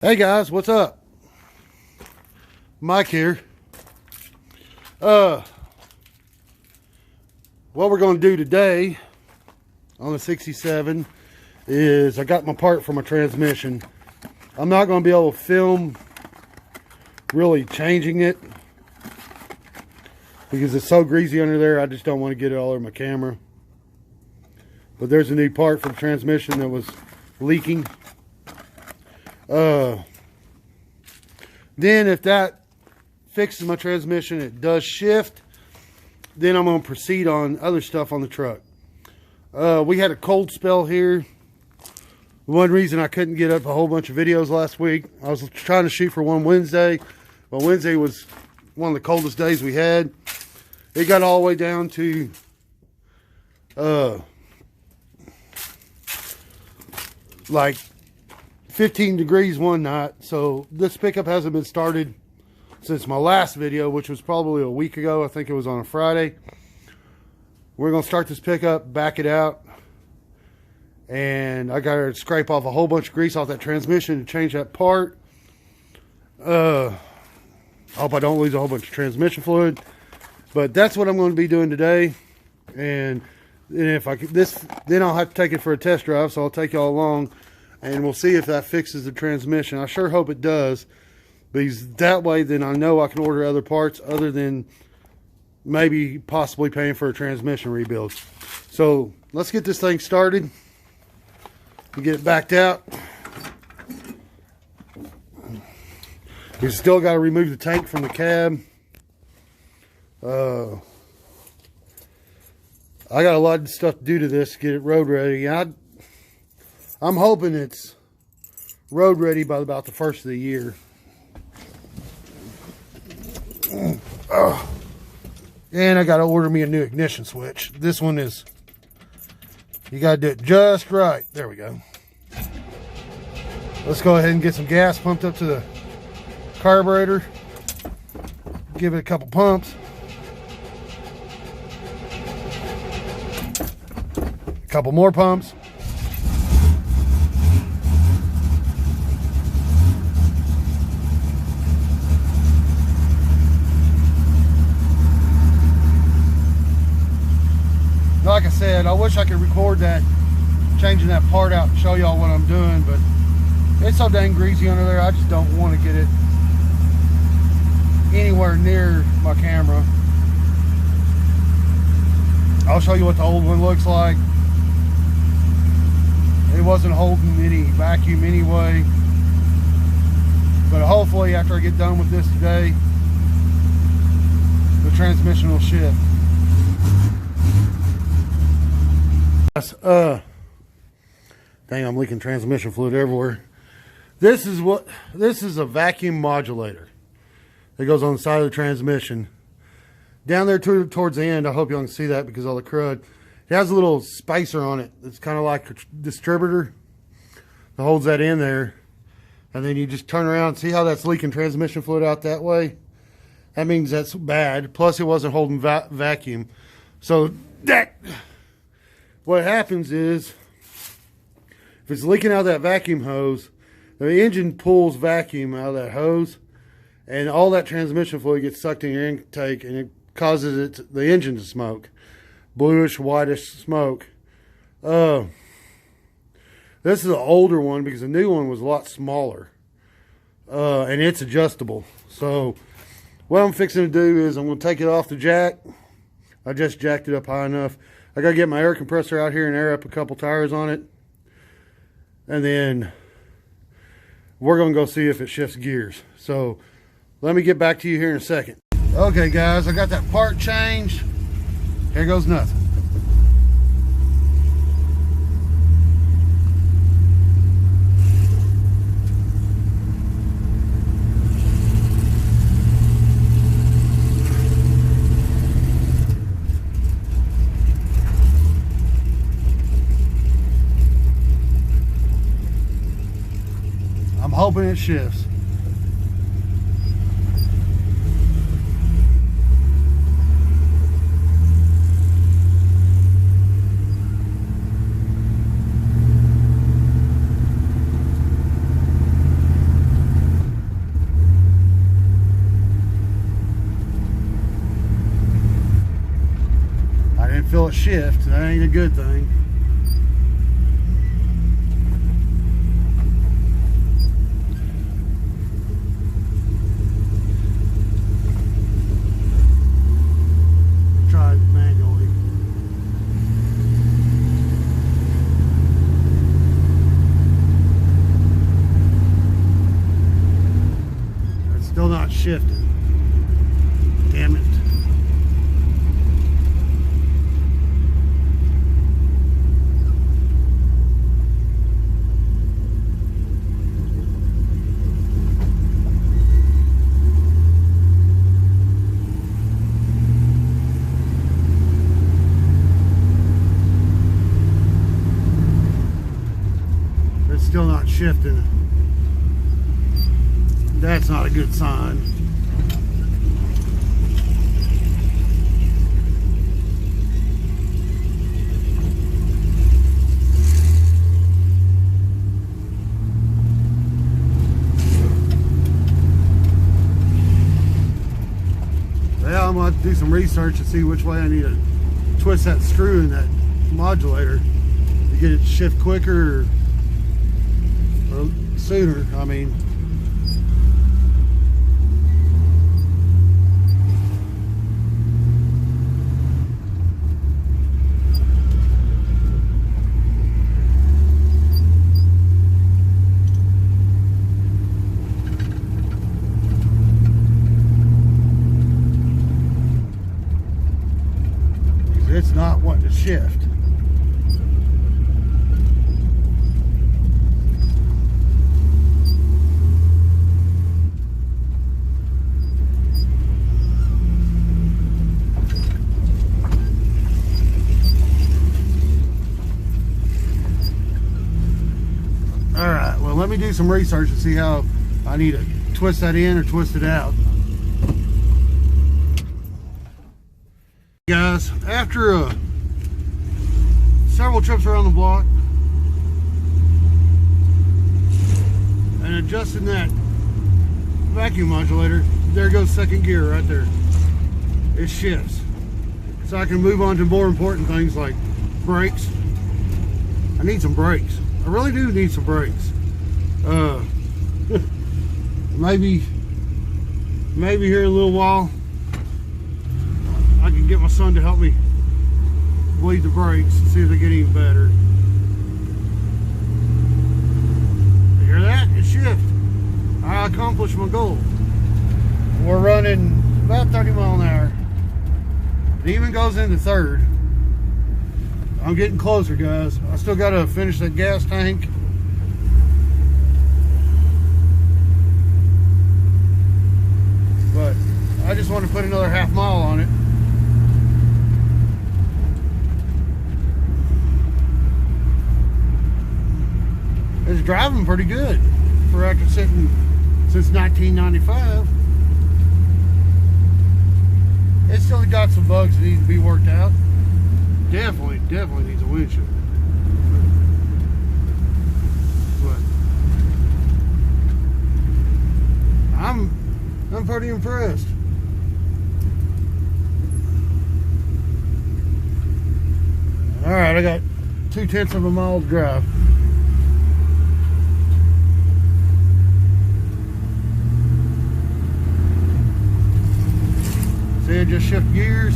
Hey guys, what's up? Mike here. What we're going to do today on the 67 is I got my part for my transmission. I'm not going to be able to film really changing it because it's so greasy under there. I just don't want to get it all over my camera. But there's a new part for the transmission that was leaking. Then if that fixes my transmission, it does shift, then I'm going to proceed on other stuff on the truck. We had a cold spell here. One reason I couldn't get up a whole bunch of videos last week, I was trying to shoot for one Wednesday, but Wednesday was one of the coldest days we had. It got all the way down to like 15 degrees one night. So this pickup hasn't been started since my last video, which was probably a week ago. I think it was on a Friday. We're going to start this pickup, back it out, and I got to scrape off a whole bunch of grease off that transmission to change that part. I hope I don't lose a whole bunch of transmission fluid, but that's what I'm going to be doing today. And if I then I'll have to take it for a test drive, so I'll take y'all along and we'll see if that fixes the transmission. I sure hope it does, because that way then I know I can order other parts other than maybe possibly paying for a transmission rebuild. So let's get this thing started and get it backed out. We still got to remove the tank from the cab. I got a lot of stuff to do to this to get it road ready. I'm hoping it's road ready by about the first of the year. And I got to order me a new ignition switch. This one is, you got to do it just right. There we go. Let's go ahead and get some gas pumped up to the carburetor. Give it a couple pumps. A couple more pumps. Like I said, I wish I could record that, changing that part out and show y'all what I'm doing, but it's so dang greasy under there, I just don't want to get it anywhere near my camera. I'll show you what the old one looks like. It wasn't holding any vacuum anyway, but hopefully after I get done with this today, the transmission will shift. Dang, I'm leaking transmission fluid everywhere. This is a vacuum modulator that goes on the side of the transmission. Down there towards the end, I hope y'all can see that because of all the crud. It has a little spacer on it. It's kind of like a distributor that holds that in there. And then you just turn around and see how that's leaking transmission fluid out that way. That means that's bad. Plus it wasn't holding vacuum. So what happens is, if it's leaking out of that vacuum hose, the engine pulls vacuum out of that hose, and all that transmission fluid gets sucked in your intake, and it causes the engine to smoke. Bluish, whitish smoke. This is an older one because the new one was a lot smaller. And it's adjustable. So what I'm fixing to do is I'm going to take it off the jack. I just jacked it up high enough. I got to get my air compressor out here and air up a couple tires on it. And then we're going to go see if it shifts gears. So let me get back to you here in a second. Okay guys, I got that part changed. Here goes nothing. I'm hoping it shifts. until it shifts. That ain't a good thing. Try it manually. It's still not shifting. Damn it. It's still not shifting. That's not a good sign. Well, I'm going to have to do some research to see which way I need to twist that screw in that modulator to get it to shift quicker or sooner. I mean, it's not wanting to shift. All right, well, let me do some research and see how I need to twist that in or twist it out. Guys, after several trips around the block and adjusting that vacuum modulator, there goes second gear right there. It shifts. So I can move on to more important things like brakes. I need some brakes. I really do need some brakes. Maybe here in a little while I can get my son to help me bleed the brakes and see if they get any better. You hear that? It shifted. I accomplished my goal. We're running about 30 miles an hour. It even goes into third. I'm getting closer, guys. I still got to finish that gas tank. But I just want to put another half mile on it. It's driving pretty good for after sitting since 1995. It's still got some bugs that need to be worked out. Definitely needs a windshield. But I'm pretty impressed. All right, I got 2/10 of a mile to drive. See, it just shift gears.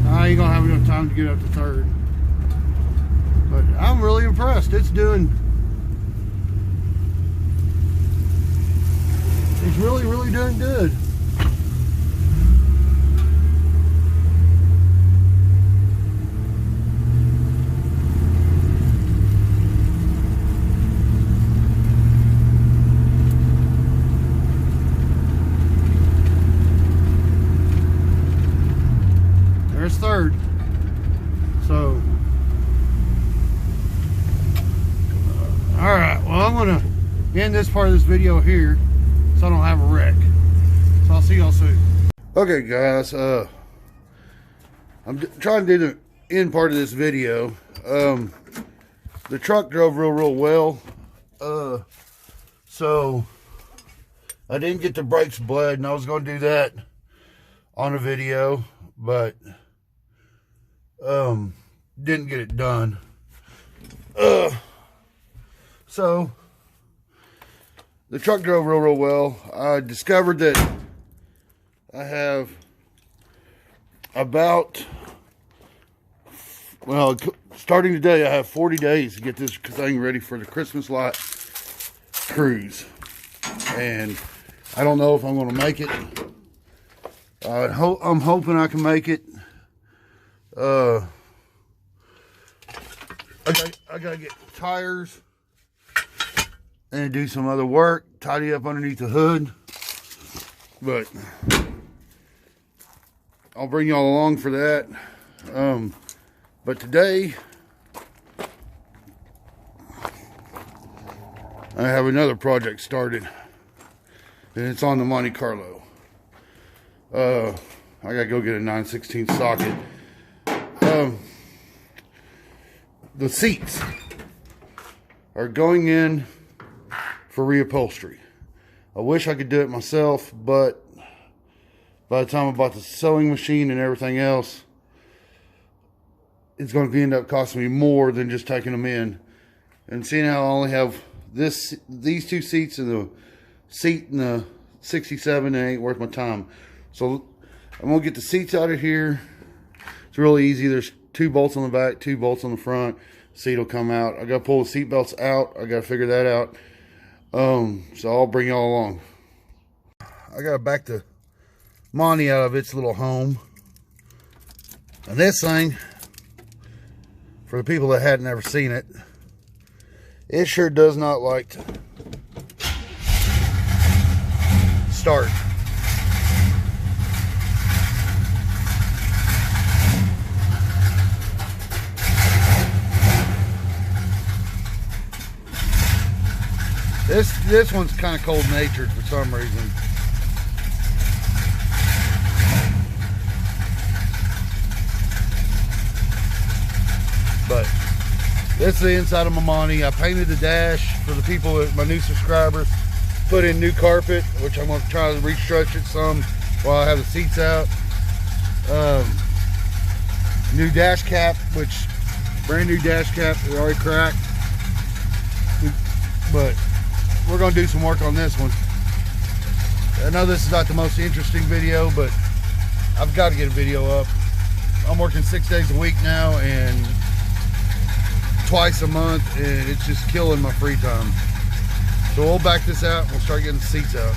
I ain't gonna have enough time to get up to third. But I'm really impressed. It's really doing good. There's third. So, all right. Well, I'm gonna end this part of this video here, so I don't have a wreck. So I'll see y'all soon. Okay, guys. I'm trying to do the end part of this video. The truck drove real well. So I didn't get the brakes bled, and I was going to do that on a video, but Didn't get it done. So the truck drove real well. I discovered that I have about, well, starting today, I have 40 days to get this thing ready for the Christmas light cruise. And I don't know if I'm going to make it. I'm hoping I can make it. I gotta get tires and do some other work, tidy up underneath the hood. But I'll bring y'all along for that. But today I have another project started, and it's on the Monte Carlo. I gotta go get a 9/16 socket. The seats are going in for reupholstery. I wish I could do it myself, but by the time I bought the sewing machine and everything else, it's going to end up costing me more than just taking them in. And seeing how I only have these two seats and the seat in the 67, it ain't worth my time. So I'm going to get the seats out of here. It's really easy. There's 2 bolts on the back, 2 bolts on the front. Seat will come out. I got to pull the seat belts out. I got to figure that out. So I'll bring y'all along. I got to back the Monte out of its little home. And this thing, for the people that hadn't ever seen it, it sure does not like to start. This one's kind of cold-natured for some reason. But this is the inside of my Monte. I painted the dash for the people, my new subscribers. Put in new carpet, which I'm going to try to restructure it some while I have the seats out. New dash cap, which brand new dash cap, we already cracked. But we're going to do some work on this one. I know this is not the most interesting video, but I've got to get a video up. I'm working 6 days a week now and twice a month, and it's just killing my free time. So we'll back this out and we'll start getting the seats out.